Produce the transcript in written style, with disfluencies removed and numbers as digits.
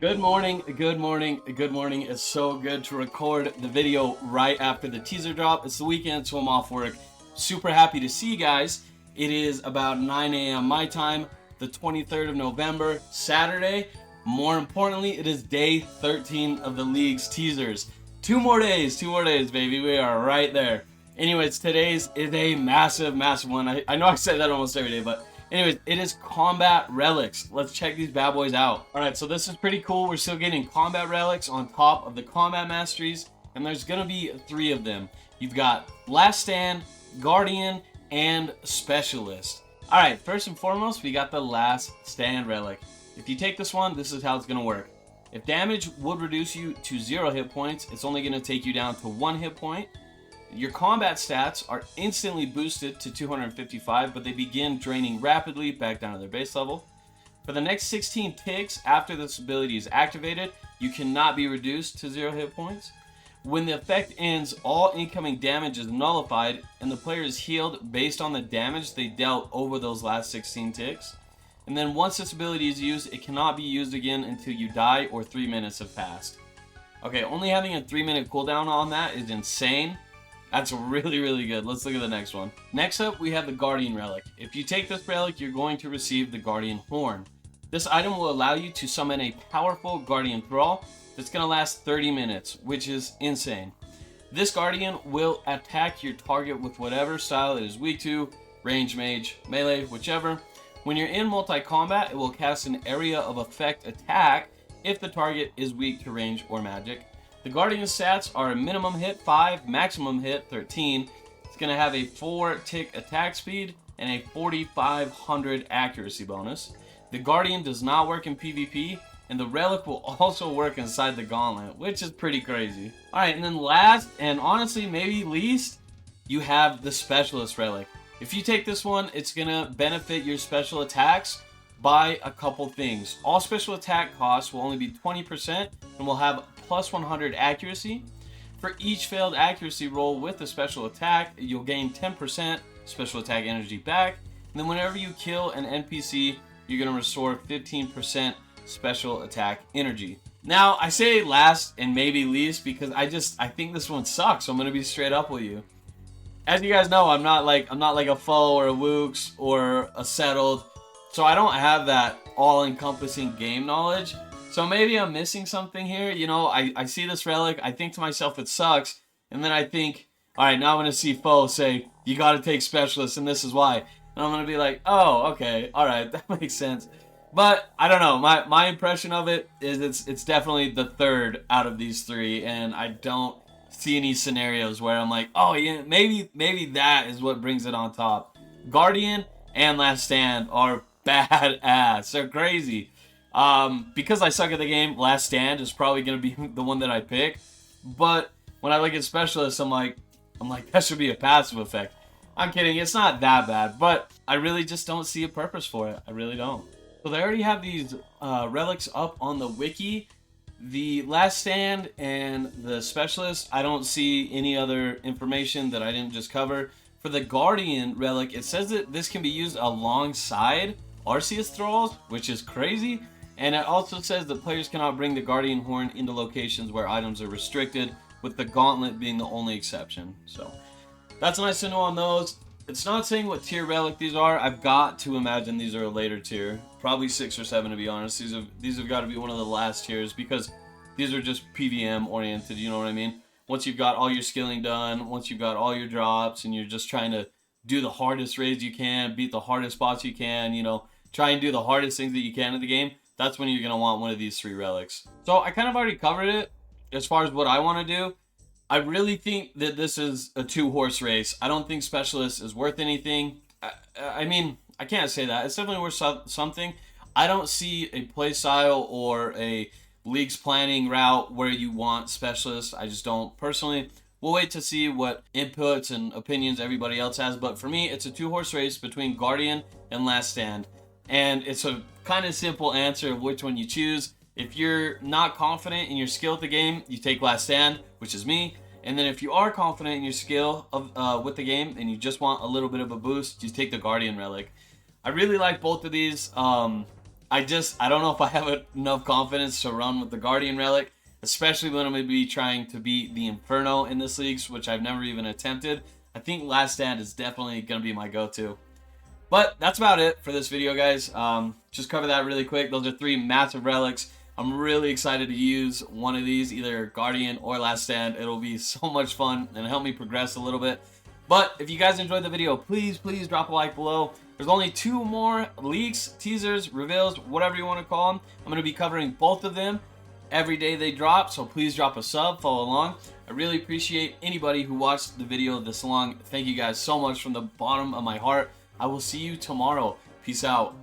Good morning, good morning, good morning. It's so good to record the video right after the teaser drop. It's the weekend, so I'm off work. Super happy to see you guys. It is about 9 a.m. my time, the 23rd of November, Saturday. More importantly, it is day 13 of the league's teasers. Two more days, baby. We are right there. Anyways, today's is a massive one. I know I say that almost every day, but anyways, it is combat relics. Let's check these bad boys out. All right, so this is pretty cool. We're still getting combat relics on top of the combat masteries, and there's gonna be 3 of them. You've got Last Stand, Guardian, and Specialist. All right, first and foremost, we got the Last Stand relic. If you take this one, this is how it's gonna work. If damage would reduce you to 0 hit points, it's only gonna take you down to 1 hit point. Your combat stats are instantly boosted to 255, but they begin draining rapidly back down to their base level. For the next 16 ticks after this ability is activated, you cannot be reduced to 0 hit points. When the effect ends, all incoming damage is nullified, and the player is healed based on the damage they dealt over those last 16 ticks. And then once this ability is used, it cannot be used again until you die or 3 minutes have passed. Okay, only having a 3-minute cooldown on that is insane. That's really good. Let's look at the next one. Next up, we have the Guardian Relic. If you take this relic, you're going to receive the Guardian Horn. This item will allow you to summon a powerful Guardian Thrall that's going to last 30 minutes, which is insane. This Guardian will attack your target with whatever style it is weak to, range, mage, melee, whichever. When you're in multi-combat, it will cast an area of effect attack if the target is weak to range or magic. The Guardian's stats are a minimum hit 5, maximum hit 13. It's going to have a 4-tick attack speed and a 4,500 accuracy bonus. The Guardian does not work in PvP, and the relic will also work inside the gauntlet, which is pretty crazy. Alright, and then last, and honestly maybe least, you have the Specialist relic. If you take this one, it's going to benefit your special attacks by a couple things. All special attack costs will only be 20% and will have plus 100 accuracy. For each failed accuracy roll with a special attack, you'll gain 10% special attack energy back. And then whenever you kill an NPC, you're going to restore 15% special attack energy. Now, I say last and maybe least because I think this one sucks, so I'm going to be straight up with you. As you guys know, I'm not like a foe or a Woox or a Settled, so I don't have that all-encompassing game knowledge. So maybe I'm missing something here. You know, I see this relic, I think to myself it sucks, and then I think, alright, now I'm going to see foe say, you got to take Specialist, and this is why. And I'm going to be like, oh, okay, alright, that makes sense. But, I don't know, my impression of it is it's definitely the third out of these 3, and I don't see any scenarios where I'm like, oh yeah, maybe that is what brings it on top. Guardian and Last Stand are badass. They're crazy. Because I suck at the game, Last Stand is probably going to be the one that I pick. But when I look at Specialists, I'm like, that should be a passive effect. I'm kidding, it's not that bad, but I really just don't see a purpose for it. I really don't. So they already have these relics up on the wiki. The Last Stand and the Specialist, I don't see any other information that I didn't just cover. For the Guardian relic, it says that this can be used alongside Arceus Thralls, which is crazy. And it also says that players cannot bring the Guardian Horn into locations where items are restricted, with the Gauntlet being the only exception. So that's nice to know on those. It's not saying what tier relic these are. I've got to imagine these are a later tier. Probably 6 or 7 to be honest. These have got to be one of the last tiers because these are just PVM oriented, you know what I mean? Once you've got all your skilling done, once you've got all your drops, and you're just trying to do the hardest raids you can, beat the hardest spots you can, you know, try and do the hardest things that you can in the game, that's when you're going to want one of these 3 relics. So I kind of already covered it as far as what I want to do. I really think that this is a 2-horse race. I don't think Specialist is worth anything. I mean, I can't say that. It's definitely worth something. I don't see a playstyle or a league's planning route where you want Specialists. I just don't personally. We'll wait to see what inputs and opinions everybody else has, but for me, it's a 2-horse race between Guardian and Last Stand. And it's a kind of simple answer of which one you choose. If you're not confident in your skill at the game, you take Last Stand, which is me. And then if you are confident in your skill with the game and you just want a little bit of a boost, you take the Guardian Relic. I really like both of these. I don't know if I have enough confidence to run with the Guardian Relic, especially when I'm going to be trying to beat the Inferno in this league, which I've never even attempted. I think Last Stand is definitely going to be my go-to. But that's about it for this video, guys. Just cover that really quick. Those are 3 massive relics. I'm really excited to use one of these, either Guardian or Last Stand. It'll be so much fun and help me progress a little bit. But if you guys enjoyed the video, please drop a like below. There's only 2 more leaks, teasers, reveals, whatever you want to call them. I'm going to be covering both of them every day they drop, so please drop a sub, follow along. I really appreciate anybody who watched the video this long. Thank you guys so much from the bottom of my heart. I will see you tomorrow. Peace out.